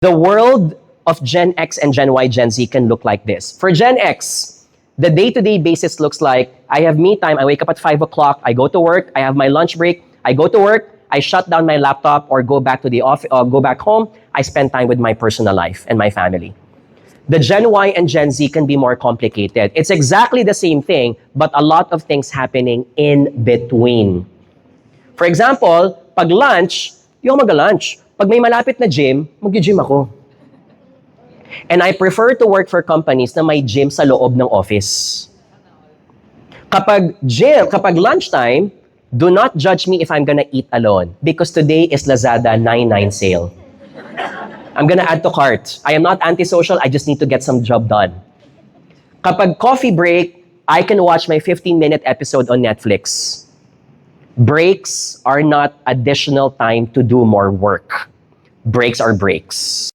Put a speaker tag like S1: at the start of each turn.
S1: The world of Gen X and Gen Y, Gen Z can look like this. For Gen X, the day-to-day basis looks like I have me time. I wake up at 5 o'clock. I go to work. I have my lunch break. I go to work. I shut down my laptop or go back to the office, go back home. I spend time with my personal life and my family. The Gen Y and Gen Z can be more complicated. It's exactly the same thing, but a lot of things happening in between. For example, pag lunch, yung mag-lunch. Pag may malapit na gym, mag-gym ako. And I prefer to work for companies na may gym sa loob ng office. Kapag lunchtime, do not judge me if I'm gonna eat alone because today is Lazada 9/9 sale. I'm gonna add to cart. I am not antisocial, I just need to get some job done. Kapag coffee break, I can watch my 15-minute episode on Netflix. Breaks are not additional time to do more work. Breaks are breaks.